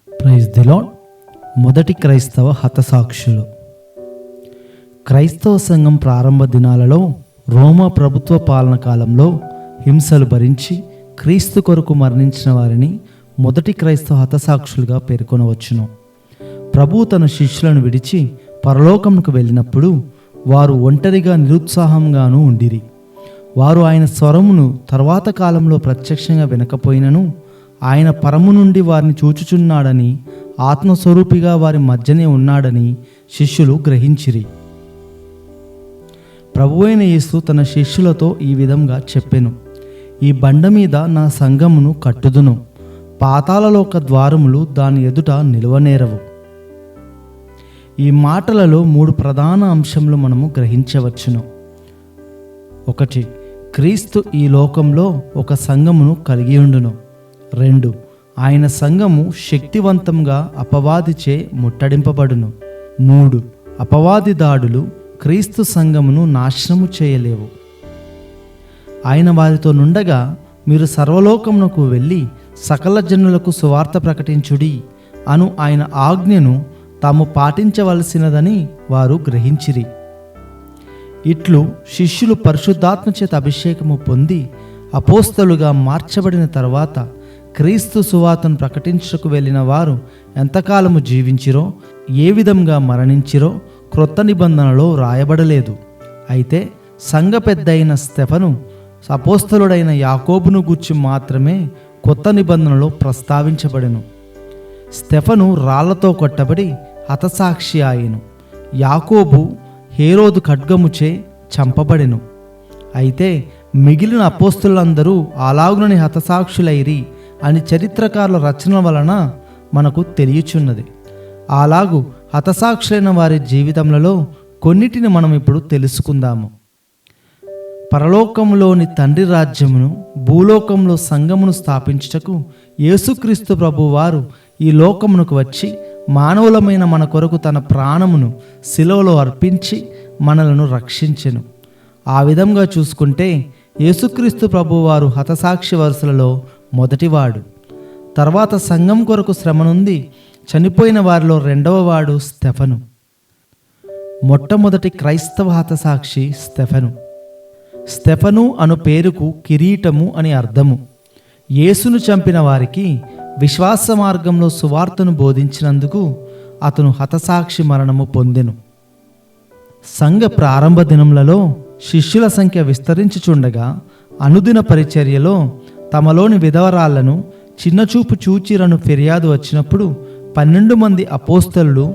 Praise the lord. మొదటి క్రైస్తవ హతసాక్షులు. క్రైస్తవ సంఘం ప్రారంభ దినాలలో రోమా ప్రభుత్వ పాలన కాలంలో హింసలు భరించి క్రీస్తు కొరకు మరణించిన వారిని మొదటి క్రైస్తవ హతసాక్షులుగా పేర్కొనవచ్చును. ప్రభువు తన శిష్యులను విడిచి పరలోకమునకు వెళ్ళినప్పుడు వారు ఒంటరిగా నిరుత్సాహంగానూ ఉండిరి. వారు ఆయన స్వరమును తర్వాత కాలంలో ప్రత్యక్షంగా వినకపోయినను ఆయన పరము నుండి వారిని చూచుచున్నాడని, ఆత్మస్వరూపిగా వారి మధ్యనే ఉన్నాడని శిష్యులు గ్రహించిరి. ప్రభువైన యేసు తన శిష్యులతో ఈ విధంగా చెప్పెను, ఈ బండ మీద నా సంఘమును కట్టుదును, పాతాళలోక ద్వారములు దాని ఎదుట నిలువనేరవు. ఈ మాటలలో 3 ప్రధాన అంశములు మనము గ్రహించవచ్చును. 1. క్రీస్తు ఈ లోకంలో ఒక సంఘమును కలిగి ఉండును. 2. ఆయన సంఘము శక్తివంతంగా అపవాదిచే ముట్టడింపబడును. 3. అపవాది దాడులు క్రీస్తు సంఘమును నాశనము చేయలేవు. ఆయన వారితో నుండగా, మీరు సర్వలోకమునకు వెళ్ళి సకల జనులకు సువార్త ప్రకటించుడి అను ఆయన ఆజ్ఞను తాము పాటించవలసినదని వారు గ్రహించిరి. ఇట్లు శిష్యులు పరిశుద్ధాత్మ చేత అభిషేకము పొంది అపోస్తలుగా మార్చబడిన తర్వాత క్రీస్తు సువార్తను ప్రకటించుటకు వెళ్ళిన వారు ఎంతకాలము జీవించిరో, ఏ విధంగా మరణించిరో క్రొత్త నిబంధనలో రాయబడలేదు. అయితే సంఘ పెద్దయిన స్టెఫను, అపోస్తలుడైన యాకోబును గూర్చి మాత్రమే కొత్త నిబంధనలో ప్రస్తావించబడెను. స్టెఫను రాళ్లతో కొట్టబడి హతసాక్షి ఆయెను. యాకోబు హేరోదు ఖడ్గముచే చంపబడెను. అయితే మిగిలిన అపోస్తలులందరూ అలాగునని హతసాక్షులైరి అని చరిత్రకారుల రచన వలన మనకు తెలియచున్నది. అలాగు హతసాక్షులైన వారి జీవితములలో కొన్నిటిని మనం ఇప్పుడు తెలుసుకుందాము. పరలోకములోని తండ్రి రాజ్యమును, భూలోకంలో సంఘమును స్థాపించుటకు యేసుక్రీస్తు ప్రభువారు ఈ లోకమునకు వచ్చి మానవులమైన మన కొరకు తన ప్రాణమును శిలువలో అర్పించి మనలను రక్షించెను. ఆ విధంగా చూసుకుంటే యేసుక్రీస్తు ప్రభువారు హతసాక్షి వరుసలలో మొదటివాడు. తర్వాత సంఘం కొరకు శ్రమ నుండి చనిపోయిన వారిలో 2వ వాడు స్టెఫను. మొట్టమొదటి క్రైస్తవ హతసాక్షి స్టెఫను. స్టెఫను అను పేరుకు కిరీటము అని అర్థము. యేసును చంపిన వారికి విశ్వాస మార్గంలో సువార్తను బోధించినందుకు అతను హతసాక్షి మరణము పొందెను. సంఘ ప్రారంభ దినములలో శిష్యుల సంఖ్య విస్తరించుచుండగా అనుదిన పరిచర్యలో తమలోని విధవరాళ్లను చిన్నచూపు చూచిరను ఫిర్యాదు వచ్చినప్పుడు 12 మంది అపోస్తలులు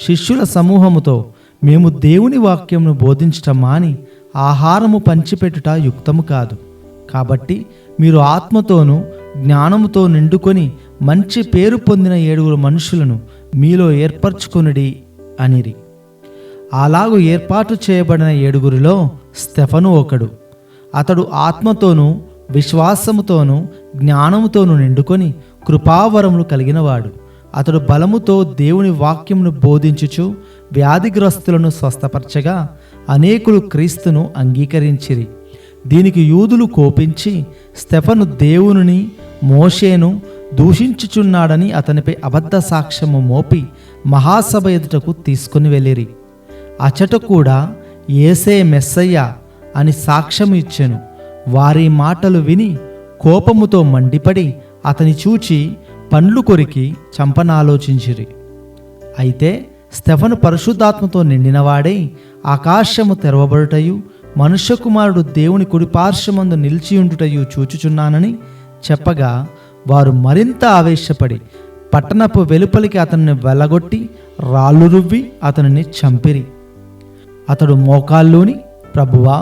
శిష్యుల సమూహముతో, మేము దేవుని వాక్యమును బోధించటం మాని ఆహారము పంచిపెట్టుట యుక్తము కాదు. కాబట్టి మీరు ఆత్మతోనూ జ్ఞానముతో నిండుకొని మంచి పేరు పొందిన 7 మనుషులను మీలో ఏర్పరచుకొనుడి అనిరి. అలాగు ఏర్పాటు చేయబడిన 7 స్టెఫను ఒకడు. అతడు ఆత్మతోనూ విశ్వాసముతోనూ జ్ఞానముతోనూ నిండుకొని కృపావరములు కలిగినవాడు. అతడు బలముతో దేవుని వాక్యమును బోధించుచు వ్యాధిగ్రస్తులను స్వస్థపరచగా అనేకులు క్రీస్తును అంగీకరించిరి. దీనికి యూదులు కోపించి స్టెఫను దేవునిని, మోషేను దూషించుచున్నాడని అతనిపై అబద్ధ సాక్ష్యము మోపి మహాసభ ఎదుటకు తీసుకుని వెళ్ళిరి. అచట కూడా యేసే మెస్సయ్య అని సాక్ష్యము ఇచ్చెను. వారి మాటలు విని కోపముతో మండిపడి అతని చూచి పండ్లు కొరికి చంపనాలోచించిరి. అయితే స్టెఫను పరిశుద్ధాత్మతో నిండినవాడై ఆకాశము తెరవబడుటయు, మనుష్య కుమారుడు దేవుని కుడిపార్శ్వమందు నిలిచియుండుటయు చూచుచున్నానని చెప్పగా వారు మరింత ఆవేశపడి పట్టణపు వెలుపలికి అతన్ని వెళ్ళగొట్టి రాళ్ళు రువ్వి అతనిని చంపిరి. అతడు మోకాళ్ళూని, ప్రభువా,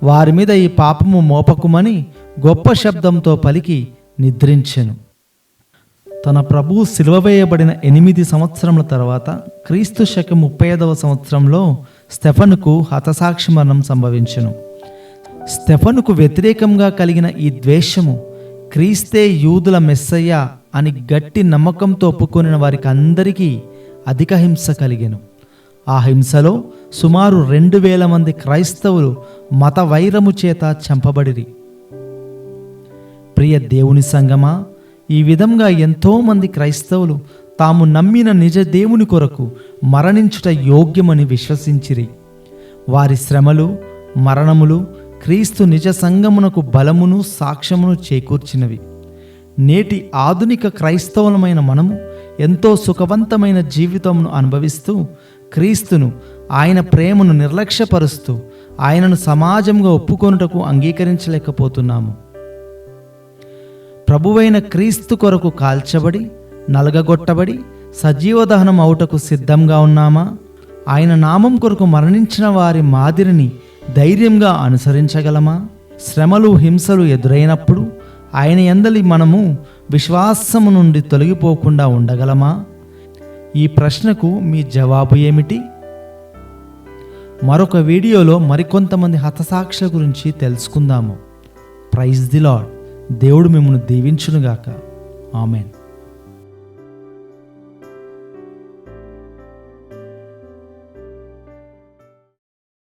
వారి మీద ఈ పాపము మోపకుమని గొప్ప శబ్దంతో పలికి నిద్రించెను. తన ప్రభువు సిలువ వేయబడిన 8 సంవత్సరముల తర్వాత క్రీస్తు శకం 35వ సంవత్సరంలో స్టెఫనుకు హతసాక్షి మరణం సంభవించెను. స్టెఫనుకు వ్యతిరేకంగా కలిగిన ఈ ద్వేషము క్రీస్తే యూదుల మెస్సయ్య అని గట్టి నమ్మకంతో ఒప్పుకొనిన వారికి అందరికీ అధిక హింస కలిగెను. ఆ హింసలో సుమారు 2000 మంది క్రైస్తవులు మత వైరము చేత చంపబడిరి. ప్రియ దేవుని సంగమా, ఈ విధంగా ఎంతోమంది క్రైస్తవులు తాము నమ్మిన నిజ దేవుని కొరకు మరణించుట యోగ్యమని విశ్వసించిరి. వారి శ్రమలు, మరణములు క్రీస్తు నిజ సంఘమునకు బలమును, సాక్ష్యమును చేకూర్చినవి. నేటి ఆధునిక క్రైస్తవులమైన మనము ఎంతో సుఖవంతమైన జీవితమును అనుభవిస్తూ క్రీస్తును, ఆయన ప్రేమను నిర్లక్ష్యపరుస్తూ ఆయనను సమాజంగా ఒప్పుకొనుటకు అంగీకరించలేకపోతున్నాము. ప్రభువైన క్రీస్తు కొరకు కాల్చబడి, నలగగొట్టబడి సజీవ దహనం అవుటకు సిద్ధంగా ఉన్నామా? ఆయన నామం కొరకు మరణించిన వారి మాదిరిని ధైర్యంగా అనుసరించగలమా? శ్రమలు, హింసలు ఎదురైనప్పుడు ఆయన యందలి మనము విశ్వాసము నుండి తొలగిపోకుండా ఉండగలమా? ఈ ప్రశ్నకు మీ జవాబు ఏమిటి? మరొక వీడియోలో మరికొంతమంది హతసాక్షుల గురించి తెలుసుకుందాము. Praise the Lord. దేవుడు మిమ్మల్ని దీవించునుగాక. ఆమెన్.